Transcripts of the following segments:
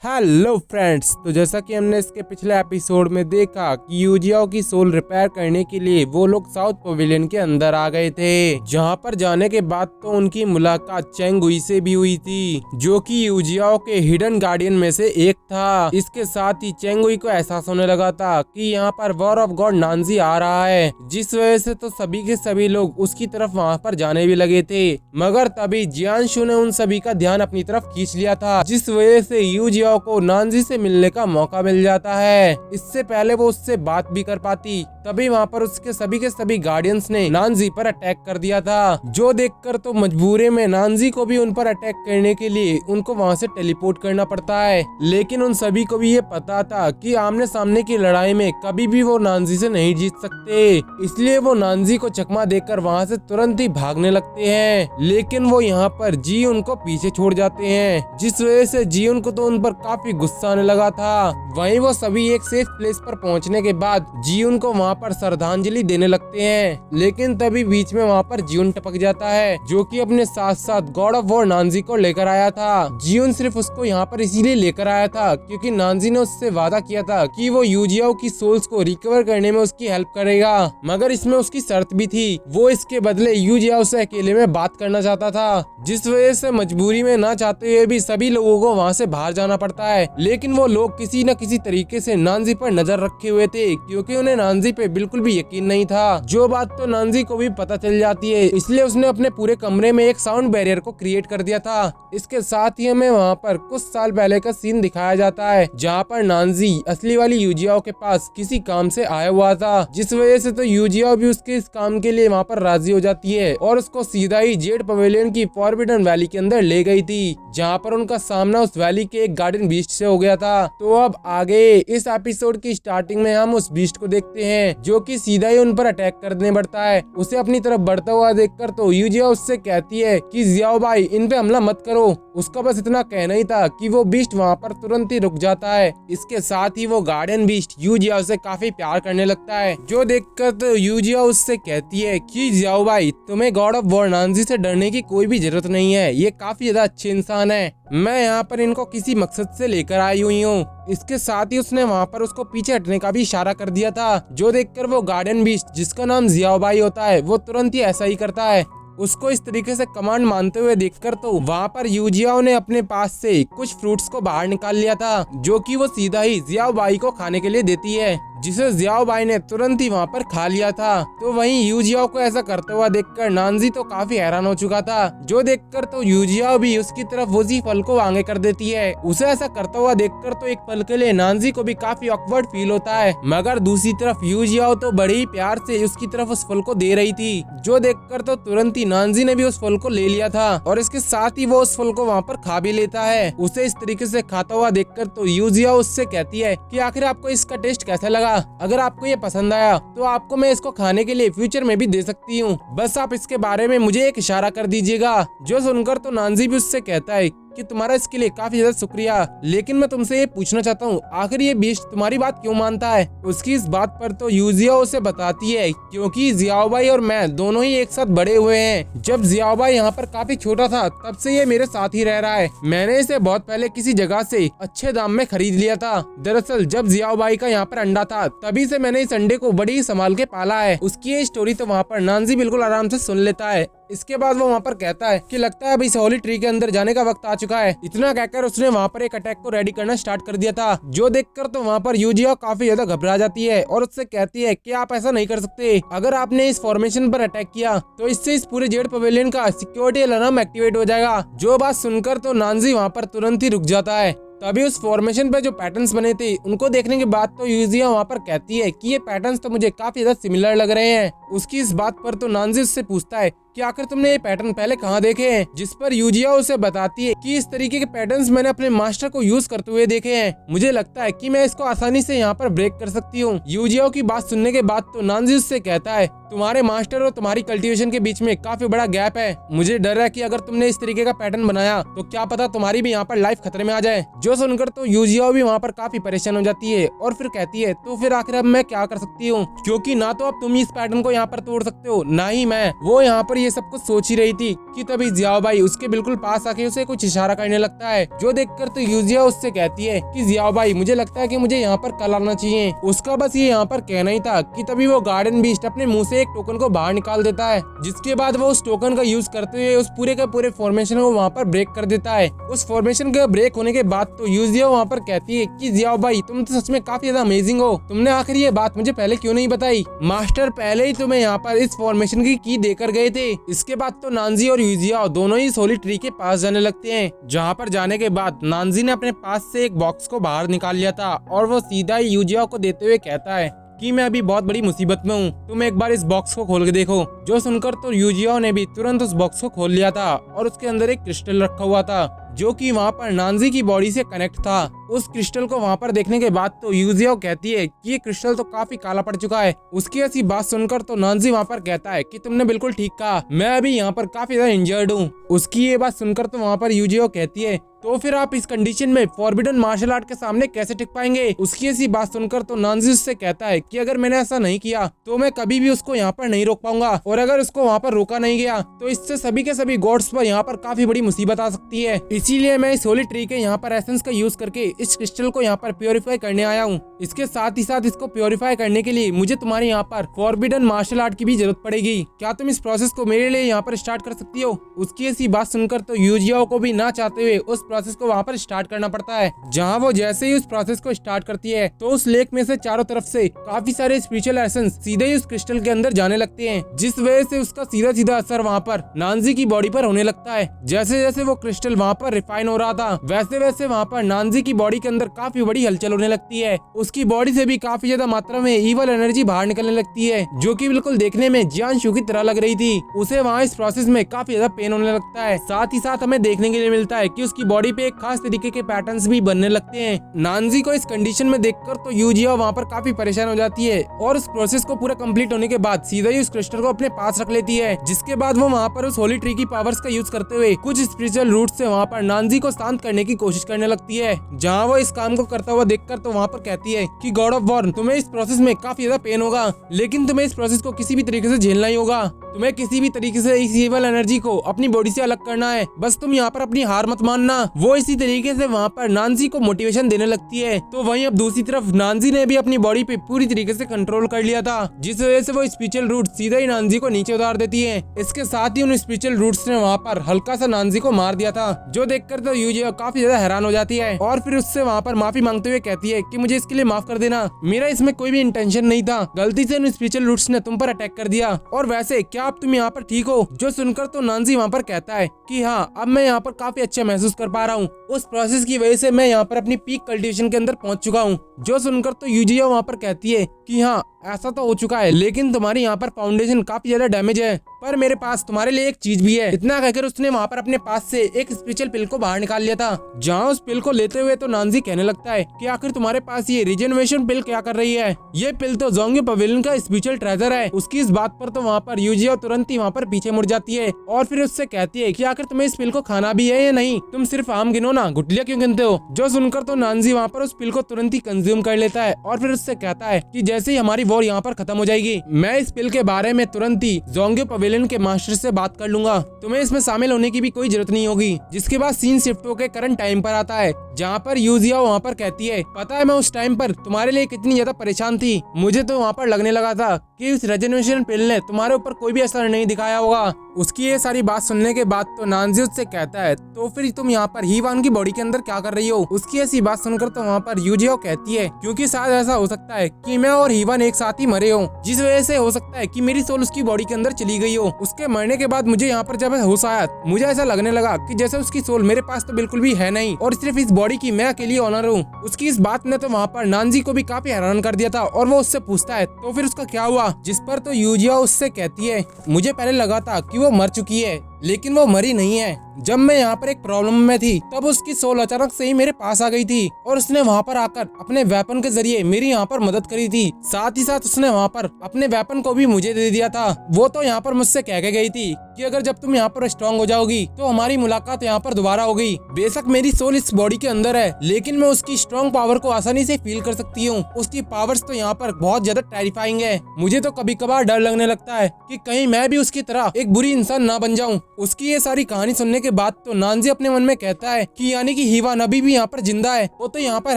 Hello friends, तो जैसा कि हमने इसके पिछले एपिसोड में देखा कि यूजियाओ की सोल रिपेयर करने के लिए वो लोग साउथ पवेलियन के अंदर आ गए थे, जहां पर जाने के बाद तो उनकी मुलाकात चेंगुई से भी हुई थी, जो कि यूजियाओ के हिडन गार्डियन में से एक था। इसके साथ ही चेंगुई को एहसास होने लगा था कि यहाँ पर वॉर ऑफ गॉड नानजी आ रहा है, जिस वजह से तो सभी के सभी लोग उसकी तरफ वहाँ पर जाने भी लगे थे। मगर तभी जियानशु ने उन सभी का ध्यान अपनी तरफ खींच लिया था, जिस वजह से यूजियाओ को नानजी से मिलने का मौका मिल जाता है। इससे पहले वो उससे बात भी कर पाती, तभी वहाँ पर उसके सभी के सभी गार्डियंस ने नानजी पर अटैक कर दिया था, जो देखकर तो मजबूरी में नानजी को भी उन पर अटैक करने के लिए उनको वहाँ से टेलीपोर्ट करना पड़ता है। लेकिन उन सभी को भी ये पता था कि आमने सामने की लड़ाई में कभी भी वो नानजी से नहीं जीत सकते, इसलिए वो नानजी को चकमा देकर वहाँ से तुरंत ही भागने लगते हैं। लेकिन वो यहाँ पर जी उनको पीछे छोड़ जाते हैं, जिस वजह से जी उनको तो उन पर काफी गुस्सा आने लगा था। वहीं वो सभी एक सेफ प्लेस पर पहुंचने के बाद जीउन को वहां पर श्रद्धांजलि देने लगते हैं। लेकिन तभी बीच में वहां पर जीउन टपक जाता है, जो कि अपने साथ साथ गॉड ऑफ वॉर नानजी को लेकर आया था। जीउन सिर्फ उसको यहाँ पर इसीलिए लेकर आया था क्योंकि नानजी ने उससे वादा किया था कि वो यूजियाओ की सोल्स को रिकवर करने में उसकी हेल्प करेगा, मगर इसमें उसकी शर्त भी थी। वो इसके बदले यूजियाओ से अकेले में बात करना चाहता था, जिस वजह से मजबूरी में ना चाहते हुए भी सभी लोगों को वहाँ से बाहर जाना पड़ता है। लेकिन वो लोग किसी न किसी तरीके से नानजी पर नजर रखे हुए थे, क्योंकि उन्हें नानजी पे बिल्कुल भी यकीन नहीं था। जो बात तो नानजी को भी पता चल जाती है, इसलिए उसने अपने पूरे कमरे में एक साउंड बैरियर को क्रिएट कर दिया था। इसके साथ ही हमें वहाँ पर कुछ साल पहले का सीन दिखाया जाता है, जहाँ पर नानजी असली वाली यूजियाओ के पास किसी काम से आया हुआ था, जिस वजह से तो यूजियाओ भी उसके इस काम के लिए वहाँ पर राजी हो जाती है और उसको सीधा ही जेड पवेलियन की फॉरबिडन वैली के अंदर ले गई थी, जहाँ पर उनका सामना उस वैली के एक गार्डन बीस्ट से हो गया था। तो अब आगे इस एपिसोड की स्टार्टिंग में हम उस बीस्ट को देखते हैं, जो कि सीधा ही उन पर अटैक करने बढ़ता है। उसे अपनी तरफ बढ़ता हुआ देखकर तो यूजिया उससे कहती है कि जियाओ भाई, इन पे हमला मत करो। उसका बस इतना कहना ही था कि वो बीस्ट वहाँ पर तुरंत ही रुक जाता है। इसके साथ ही वो गार्डन बीस्ट यूजिया से काफी प्यार करने लगता है, जो देखकर तो यूजिया उससे कहती है कि जियाओ भाई, तुम्हें गॉड ऑफ वॉर नानजी से डरने की कोई भी जरूरत नहीं है, ये काफी ज्यादा अच्छे इंसान है। मैं यहाँ पर इनको किसी मकसद से लेकर आई हुई हूँ। इसके साथ ही उसने वहाँ पर उसको पीछे हटने का भी इशारा कर दिया था, जो देखकर वो गार्डन बीस्ट, जिसका नाम जियाओ भाई होता है, वो तुरंत ही ऐसा ही करता है। उसको इस तरीके से कमांड मानते हुए देखकर तो वहाँ पर यूजियाओ ने अपने पास से कुछ फ्रूट्स को बाहर निकाल लिया था, जो कि वो सीधा ही जियाओ भाई को खाने के लिए देती है, जिसे जियाओ भाई ने तुरंत ही वहाँ पर खा लिया था। तो वहीं यूजियाओ को ऐसा करते हुआ देखकर नानजी तो काफी हैरान हो चुका था, जो देखकर तो यूजियाओ भी उसकी तरफ उसी फल को आगे कर देती है। उसे ऐसा करता हुआ देखकर तो एक पल के लिए नानजी को भी काफी ऑकवर्ड फील होता है, मगर दूसरी तरफ यूजियाओ तो बड़े ही प्यार से उसकी तरफ उस फल को दे रही थी, जो देखकर तो तुरंत ही नानजी ने भी उस फल को ले लिया था और इसके साथ ही वो उस फल को वहाँ पर खा भी लेता है। उसे इस तरीके से खाता हुआ देखकर तो यूजियाओ उससे कहती है कि आखिर आपको इसका टेस्ट कैसा लगा? अगर आपको ये पसंद आया तो आपको मैं इसको खाने के लिए फ्यूचर में भी दे सकती हूँ, बस आप इसके बारे में मुझे एक इशारा कर दीजिएगा। जो सुनकर तो नानजी भी उससे कहता है कि तुम्हारा इसके लिए काफी ज्यादा शुक्रिया, लेकिन मैं तुमसे ये पूछना चाहता हूँ, आखिर ये बीस्ट तुम्हारी बात क्यों मानता है? उसकी इस बात पर तो यूजियाओ उसे बताती है क्योंकि जियाओ भाई और मैं दोनों ही एक साथ बड़े हुए हैं। जब जियाओ भाई यहाँ पर काफी छोटा था, तब से ये मेरे साथ ही रह रहा है। मैंने इसे बहुत पहले किसी जगह से अच्छे दाम में खरीद लिया था। दरअसल जब जियाओ भाई का यहाँ पर अंडा था, तभी से मैंने इस अंडे को बड़ी ही संभाल के पाला है। उसकी ये स्टोरी तो वहाँ पर नानजी बिल्कुल आराम से सुन लेता है। इसके बाद वो वहाँ पर कहता है कि लगता है अभी इस होली ट्री के अंदर जाने का वक्त आ चुका है। इतना कहकर उसने वहाँ पर एक अटैक को रेडी करना स्टार्ट कर दिया था, जो देखकर तो वहाँ पर यूजिया काफी ज्यादा घबरा जाती है और उससे कहती है कि आप ऐसा नहीं कर सकते। अगर आपने इस फॉर्मेशन पर अटैक किया तो इससे इस पूरे जेड पवेलियन का सिक्योरिटी अलार्म एक्टिवेट हो जाएगा। जो बात सुनकर तो नानजी वहाँ पर तुरंत ही रुक जाता है। तभी उस फॉर्मेशन पे जो पैटर्न्स बने थे, उनको देखने के बाद तो यूजिया वहाँ पर कहती है कि ये पैटर्न्स तो मुझे काफी ज्यादा सिमिलर लग रहे हैं। उसकी इस बात पर तो नानजी उससे पूछता है कि आखिर तुमने ये पैटर्न पहले कहाँ देखे हैं? जिस पर यूजिया उसे बताती है कि इस तरीके के पैटर्न्स मैंने अपने मास्टर को यूज करते हुए देखे हैं। मुझे लगता है कि मैं इसको आसानी से यहाँ पर ब्रेक कर सकती हूँ। यूजिया की बात सुनने के बाद तो नानजी उससे कहता है, तुम्हारे मास्टर और तुम्हारी कल्टीवेशन के बीच में काफी बड़ा गैप है। मुझे डर है कि अगर तुमने इस तरीके का पैटर्न बनाया तो क्या पता तुम्हारी भी यहाँ पर लाइफ खतरे में आ जाए। जो सुनकर तो यूजिया भी वहाँ पर काफी परेशान हो जाती है और फिर कहती है, तो फिर आखिर अब मैं क्या कर सकती हूँ? क्योंकि ना तो अब तुम इस पैटर्न को यहाँ पर तोड़ सकते हो, ना ही मैं। वो यहाँ पर ये सब कुछ सोच ही रही थी कि तभी जियाओ भाई उसके बिल्कुल पास आके उसे कुछ इशारा करने लगता है, जो देखकर तो यूजिया उससे कहती है कि जियाओ भाई मुझे लगता है कि मुझे यहाँ पर कल आना चाहिए। उसका बस ये यहाँ पर कहना ही था कि तभी वो गार्डन बीस्ट अपने मुंह से एक टोकन को बाहर निकाल देता है, जिसके बाद वो उस टोकन का यूज करते हुए उस पूरे के पूरे फॉर्मेशन को वहाँ पर ब्रेक कर देता है। उस फॉर्मेशन के ब्रेक होने के बाद तो यूजिया वहाँ पर कहती है कि जियाओ भाई तुम तो सच में काफी ज्यादा अमेजिंग हो, तुमने आखिर ये बात मुझे पहले क्यों नहीं बताई? मास्टर पहले ही तुम्हें यहाँ पर इस फॉर्मेशन की देकर गए थे। इसके बाद तो नानजी और यूजिया दोनों ही सोली ट्री के पास जाने लगते हैं, जहाँ पर जाने के बाद नानजी ने अपने पास से एक बॉक्स को बाहर निकाल लिया था और वो सीधा ही यूजिया को देते हुए कहता है कि मैं अभी बहुत बड़ी मुसीबत में हूँ, तुम एक बार इस बॉक्स को खोल के देखो। जो सुनकर तो यूजिया ने भी तुरंत उस बॉक्स को खोल लिया था और उसके अंदर एक क्रिस्टल रखा हुआ था जो कि वहाँ पर नानजी की बॉडी से कनेक्ट था। उस क्रिस्टल को वहाँ पर देखने के बाद तो यूजिया कहती है कि ये क्रिस्टल तो काफी काला पड़ चुका है। उसकी ऐसी बात सुनकर तो नानजी वहाँ पर कहता है कि तुमने बिल्कुल ठीक कहा, मैं अभी यहाँ पर काफी ज्यादा इंजर्ड हूँ। उसकी ये बात सुनकर तो वहाँ पर यूजिया कहती है तो फिर आप इस कंडीशन में फॉरबिडन मार्शल आर्ट के सामने कैसे टिक पाएंगे? उसकी ऐसी बात सुनकर तो नानजी उससे कहता है कि अगर मैंने ऐसा नहीं किया तो मैं कभी भी उसको यहाँ पर नहीं रोक पाऊंगा, और अगर उसको वहाँ पर रोका नहीं गया तो इससे सभी के सभी गॉड्स पर यहाँ पर काफी बड़ी मुसीबत आ सकती है। इसीलिए मैं इस होली ट्री के यहाँ पर एसेंस का यूज करके इस क्रिस्टल को यहाँ पर प्योरीफाई करने आया हूँ। इसके साथ ही साथ इसको प्योरीफाई करने के लिए मुझे तुम्हारे यहाँ पर फॉरबिडन मार्शल आर्ट की भी जरूरत पड़ेगी। क्या तुम इस प्रोसेस को मेरे लिए यहाँ पर स्टार्ट कर सकती हो? उसकी ऐसी बात सुनकर तो यूजिया को भी ना चाहते हुए उस प्रोसेस को वहाँ पर स्टार्ट करना पड़ता है, जहाँ वो जैसे ही उस प्रोसेस को स्टार्ट करती है तो उस लेक में से चारों तरफ से काफी सारे स्पिरिचुअल एसेंस सीधे ही उस क्रिस्टल के अंदर जाने लगते हैं, जिस वजह से उसका सीधा सीधा असर वहाँ पर नानजी की बॉडी पर होने लगता है। जैसे जैसे वो क्रिस्टल वहाँ पर रिफाइन हो रहा था वैसे वैसे वहाँ पर नानजी की बॉडी के अंदर काफी बड़ी हलचल होने लगती है। उसकी बॉडी से भी काफी ज्यादा मात्रा में इवल एनर्जी बाहर निकलने लगती है, जो कि बिल्कुल देखने में जियानशु की तरह लग रही थी। उसे वहाँ इस प्रोसेस में काफी ज्यादा पेन होने लगता है। साथ ही साथ हमें देखने के लिए मिलता है कि उसकी बॉडी पे एक खास तरीके के पैटर्न्स भी बनने लगते हैं। नानजी को इस कंडीशन में देखकर तो यूजिया वहाँ पर काफी परेशान हो जाती है और उस प्रोसेस को पूरा कंप्लीट होने के बाद सीधा ही उस क्रिस्टल को अपने पास रख लेती है, जिसके बाद वो वहाँ पर उस होली ट्री की पावर्स का यूज करते हुए कुछ स्पिरिचुअल रूट से वहाँ पर नानजी को शांत करने की कोशिश करने लगती है। जहाँ वो इस काम को करता हुआ देखकर तो वहाँ पर कहती है कि गॉड ऑफ वॉर तुम्हें इस प्रोसेस में काफी ज्यादा पेन होगा, लेकिन तुम्हें इस प्रोसेस को किसी भी तरीके से झेलना ही होगा। तुम्हें किसी भी तरीके से इस इवल एनर्जी को अपनी बॉडी से अलग करना है, बस तुम यहाँ पर अपनी हार मत मानना। वो इसी तरीके से वहाँ पर नानजी को मोटिवेशन देने लगती है। तो वहीं अब दूसरी तरफ नानजी ने भी अपनी बॉडी पे पूरी तरीके से कंट्रोल कर लिया था, जिस वजह से वो स्पिरिचुअल रूट सीधा ही नानजी को नीचे उतार देती है। इसके साथ ही उन स्पिरिचुअल रूट्स ने वहाँ पर हल्का सा नानजी को मार दिया था, जो देखकर तो यूजिया काफी ज्यादा हैरान हो जाती है और फिर उससे वहाँ पर माफी मांगते हुए कहती है कि मुझे इसके लिए माफ कर देना, मेरा इसमें कोई भी इंटेंशन नहीं था, गलती से उन स्पिरिचुअल रूट्स ने तुम पर अटैक कर दिया। और वैसे क्या अब तुम यहाँ पर ठीक हो? जो सुनकर तो नानजी वहाँ पर कहता है कि हाँ अब मैं यहाँ पर काफी अच्छा महसूस कर पा रहा हूँ, उस प्रोसेस की वजह से मैं यहाँ पर अपनी पीक कल्टीवेशन के अंदर पहुंच चुका हूँ। जो सुनकर तो यूजिया वहाँ पर कहती है कि हाँ ऐसा तो हो चुका है, लेकिन तुम्हारी यहाँ पर फाउंडेशन काफी ज्यादा डैमेज है, पर मेरे पास तुम्हारे लिए एक चीज भी है। इतना कहकर उसने वहाँ पर अपने पास से एक स्पिरिचुअल पिल को बाहर निकाल लिया था। जहाँ उस पिल को लेते हुए तो नानजी कहने लगता है कि आखिर तुम्हारे पास ये रिजेनरेशन पिल क्या कर रही है? ये पिल तो ज़ोंगियो पवेलियन का स्पिरिचुअल ट्रेजर है। उसकी इस बात पर तो वहाँ पर यूजिया तुरंत ही वहाँ पर पीछे मुड़ जाती है और फिर उससे कहती है कि आखिर तुम्हें इस पिल को खाना भी है या नहीं, तुम सिर्फ आम गिनो ना, गुटलियाँ क्यों गिनते हो? जो सुनकर तो नानजी वहाँ पर उस पिल को तुरंत ही कंज्यूम कर लेता है और फिर उससे कहता है कि जैसे ही हमारी वॉर यहाँ पर खत्म हो जाएगी मैं इस पिल के बारे में तुरंत ही ज़ोंगियो पवेलियन के मास्टर से बात कर लूंगा, तुम्हें इसमें शामिल होने की भी कोई जरूरत नहीं होगी। जिसके बाद सीन शिफ्ट होकर करंट टाइम पर आता है, जहाँ पर यूजिया वहाँ पर कहती है पता है मैं उस टाइम पर तुम्हारे लिए कितनी ज्यादा परेशान थी, मुझे तो वहाँ पर लगने लगा था कि उस रेजेनेरेशन पिल ने तुम्हारे ऊपर कोई भी असर नहीं दिखाया होगा। उसकी ये सारी बात सुनने के बाद तो नानजी उससे कहता है तो फिर तुम यहाँ पर हीवान की बॉडी के अंदर क्या कर रही हो? उसकी ऐसी बात सुनकर तो वहाँ पर यूजिया कहती है क्योंकि शायद ऐसा हो सकता है कि मैं और हीवान एक साथ ही मरे हो, जिस वजह से हो सकता है कि मेरी सोल उसकी बॉडी के अंदर चली गई हो। उसके मरने के बाद मुझे यहाँ पर जब होश आया मुझे ऐसा लगने लगा कि जैसे उसकी सोल मेरे पास तो बिल्कुल भी है नहीं और सिर्फ इस बॉडी की मैं अकेली ऑनर हूँ। उसकी इस बात ने तो वहाँ पर नानजी को भी काफी हैरान कर दिया था और वो उससे पूछता है तो फिर उसका क्या हुआ? जिस पर तो यूजिया उससे कहती है मुझे पहले लगा था कि वो मर चुकी है, लेकिन वो मरी नहीं है। जब मैं यहाँ पर एक प्रॉब्लम में थी तब उसकी सोल अचानक से ही मेरे पास आ गई थी और उसने वहाँ पर आकर अपने वेपन के जरिए मेरी यहाँ पर मदद करी थी। साथ ही साथ उसने वहाँ पर अपने वेपन को भी मुझे दे दिया था। वो तो यहाँ पर मुझसे कह के गई थी कि अगर जब तुम यहाँ पर स्ट्रांग हो जाओगी तो हमारी मुलाकात यहाँ पर दोबारा होगी। बेशक मेरी सोल इस बॉडी के अंदर है, लेकिन मैं उसकी स्ट्रांग पावर को आसानी से फील कर सकती हूँ। उसकी पावर्स तो यहाँ पर बहुत ज्यादा टेरिफाइंग है। मुझे तो कभी कभार डर लगने लगता है कि कहीं मैं भी उसकी तरह एक बुरी इंसान ना बन जाऊँ। उसकी ये सारी कहानी सुनने के बाद तो नानजी अपने मन में कहता है कि यानी कि हीवान अभी भी यहाँ पर जिंदा है। वो तो यहाँ पर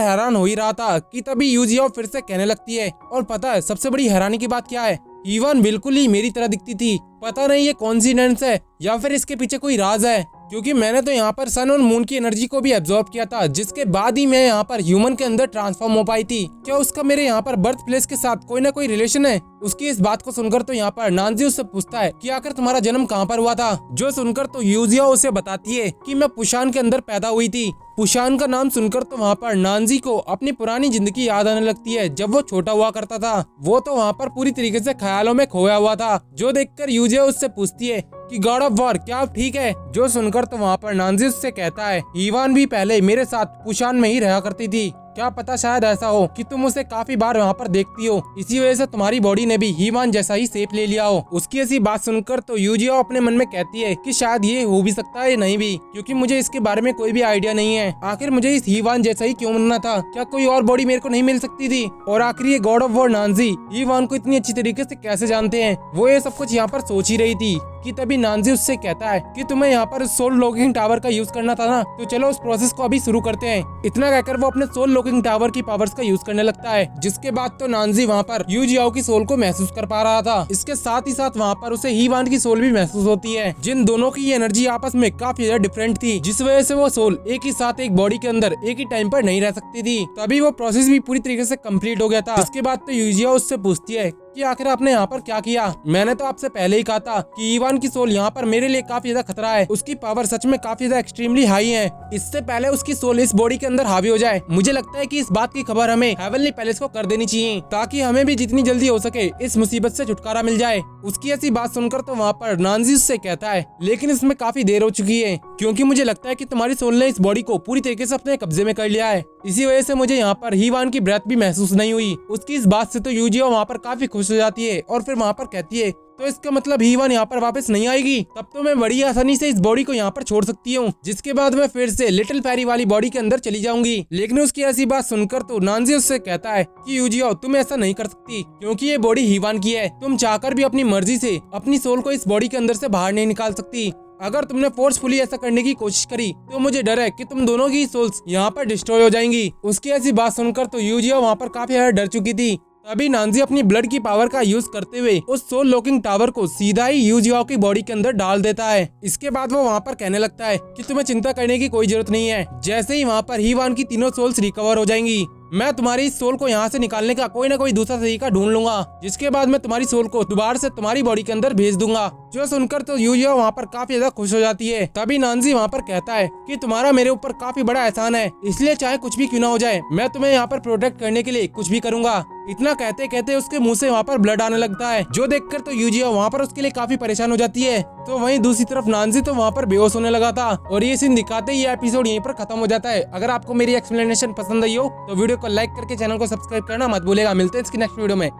हैरान हो ही रहा था कि तभी यूजियाओ फिर से कहने लगती है। और पता है सबसे बड़ी हैरानी की बात क्या है, हीवान बिल्कुल ही मेरी तरह दिखती थी। पता नहीं ये कोइंसिडेंस है या फिर इसके पीछे कोई राज है, क्योंकि मैंने तो यहाँ पर सन और मून की एनर्जी को भी एब्जॉर्ब किया था, जिसके बाद ही मैं यहाँ पर ह्यूमन के अंदर ट्रांसफॉर्म हो पाई थी। क्या उसका मेरे यहाँ पर बर्थ प्लेस के साथ कोई ना कोई रिलेशन है? उसकी इस बात को सुनकर तो यहाँ पर नानजी उससे पूछता है कि आखिर तुम्हारा जन्म कहाँ पर हुआ था। जो सुनकर तो यूजियाओ उसे बताती है कि मैं पुशान के अंदर पैदा हुई थी। पुशान का नाम सुनकर तो वहाँ पर नानजी को अपनी पुरानी जिंदगी याद आने लगती है, जब वो छोटा हुआ करता था। वो तो वहाँ पर पूरी तरीके से ख्यालों में खोया हुआ था। जो देखकर यूजियाओ उससे पूछती है कि गॉड ऑफ वॉर क्या आप ठीक है? जो सुनकर तो वहाँ पर नानजी उससे कहता है हीवान भी पहले मेरे साथ पुशान में ही रहा करती थी। क्या पता शायद ऐसा हो कि तुम उसे काफी बार वहाँ पर देखती हो, इसी वजह से तुम्हारी बॉडी ने भी हीवान जैसा ही शेप ले लिया हो। उसकी ऐसी बात सुनकर तो यूजियाओ अपने मन में कहती है कि शायद ये हो भी सकता है नहीं भी, क्योंकि मुझे इसके बारे में कोई भी आइडिया नहीं है। आखिर मुझे इस हीवान जैसा ही क्यों बनना था? क्या कोई और बॉडी मेरे को नहीं मिल सकती थी? और आखिर ये गॉड ऑफ वॉर नानजी हीवान को इतनी अच्छी तरीके से कैसे जानते हैं? वो ये सब कुछ यहाँ पर सोच ही रही थी कि तभी नानजी उससे कहता है कि तुम्हें यहाँ पर सोल लॉकिंग टावर का यूज करना था ना, तो चलो उस प्रोसेस को अभी शुरू करते हैं। इतना कहकर वो अपने सोल लॉकिंग टावर की पावर्स का यूज करने लगता है, जिसके बाद तो नानजी वहाँ पर यूजियाओ की सोल को महसूस कर पा रहा था। इसके साथ ही साथ वहाँ पर उसे हीवान की सोल भी महसूस होती है, जिन दोनों की एनर्जी आपस में काफी ज्यादा डिफरेंट थी, जिस वजह से वो सोल एक ही साथ एक बॉडी के अंदर एक ही टाइम पर नहीं रह सकती थी। तभी वो प्रोसेस भी पूरी तरीके से कम्प्लीट हो गया था। इसके बाद तो यूजियाओ उससे पूछती है कि आखिर आपने यहाँ पर क्या किया? मैंने तो आपसे पहले ही कहा था कि ईवान की सोल यहाँ पर मेरे लिए काफी ज्यादा खतरा है। उसकी पावर सच में काफी ज्यादा एक्सट्रीमली हाई है। इससे पहले उसकी सोल इस बॉडी के अंदर हावी हो जाए, मुझे लगता है कि इस बात की खबर हमें हेवनली पैलेस को कर देनी चाहिए, ताकि हमें भी जितनी जल्दी हो सके इस मुसीबत से छुटकारा मिल जाए। उसकी ऐसी बात सुनकर तो वहाँ पर नानजी उससे कहता है लेकिन इसमें काफी देर हो चुकी है, क्योंकि मुझे लगता है कि तुम्हारी सोल ने इस बॉडी को पूरी तरीके से अपने कब्जे में कर लिया है। इसी वजह से मुझे यहाँ पर हीवान की ब्रेथ भी महसूस नहीं हुई। उसकी इस बात से तो यूजियाओ वहाँ पर काफी खुश हो जाती है और फिर वहाँ पर कहती है तो इसका मतलब हीवान यहाँ पर वापस नहीं आएगी, तब तो मैं बड़ी आसानी से इस बॉडी को यहाँ पर छोड़ सकती हूँ, जिसके बाद मैं फिर से लिटिल फेरी वाली बॉडी के अंदर चली जाऊंगी। लेकिन उसकी ऐसी बात सुनकर तो नानजी उससे कहता है कि यूजियाओ तुम ऐसा नहीं कर सकती, क्योंकि ये बॉडी हीवान की है। तुम चाहकर भी अपनी मर्जी से अपनी सोल को इस बॉडी के अंदर से बाहर नहीं निकाल सकती। अगर तुमने फोर्सफुली ऐसा करने की कोशिश करी तो मुझे डर है कि तुम दोनों की सोल्स यहाँ पर डिस्ट्रॉय हो जाएंगी। उसकी ऐसी बात सुनकर तो यूजियाओ वहाँ पर काफी ज्यादा डर चुकी थी। तभी नानजी अपनी ब्लड की पावर का यूज करते हुए उस सोल लॉकिंग टावर को सीधा ही यूजियाओ की बॉडी के अंदर डाल देता है। इसके बाद वो वहाँ पर कहने लगता है कि तुम्हें चिंता करने की कोई जरूरत नहीं है। जैसे ही वहाँ पर हीवान की तीनों सोल्स रिकवर हो जाएंगी, मैं तुम्हारी इस सोल को यहाँ से निकालने का कोई ना कोई दूसरा तरीका ढूंढ लूंगा, जिसके बाद मैं तुम्हारी सोल को दोबारा से तुम्हारी बॉडी के अंदर भेज दूंगा। जो सुनकर तो यूजियाओ वहाँ पर काफी ज्यादा खुश हो जाती है। तभी नानजी वहाँ पर कहता है कि तुम्हारा मेरे ऊपर काफी बड़ा एहसान है, इसलिए चाहे कुछ भी क्यों ना हो जाए मैं तुम्हें यहाँ पर प्रोटेक्ट करने के लिए कुछ भी करूंगा। इतना कहते कहते उसके मुंह से वहाँ पर ब्लड आने लगता है, जो देखकर तो यूजियाओ वहाँ पर उसके लिए काफी परेशान हो जाती है। तो वहीं दूसरी तरफ नानजी तो वहाँ पर बेहोश होने लगा था और ये सीन दिखाते ही ये एपिसोड यहीं पर खत्म हो जाता है। अगर आपको मेरी एक्सप्लेनेशन पसंद आई हो तो वीडियो को लाइक करके चैनल को सब्सक्राइब करना मत भूलेगा। मिलते हैं इसकी नेक्स्ट वीडियो में।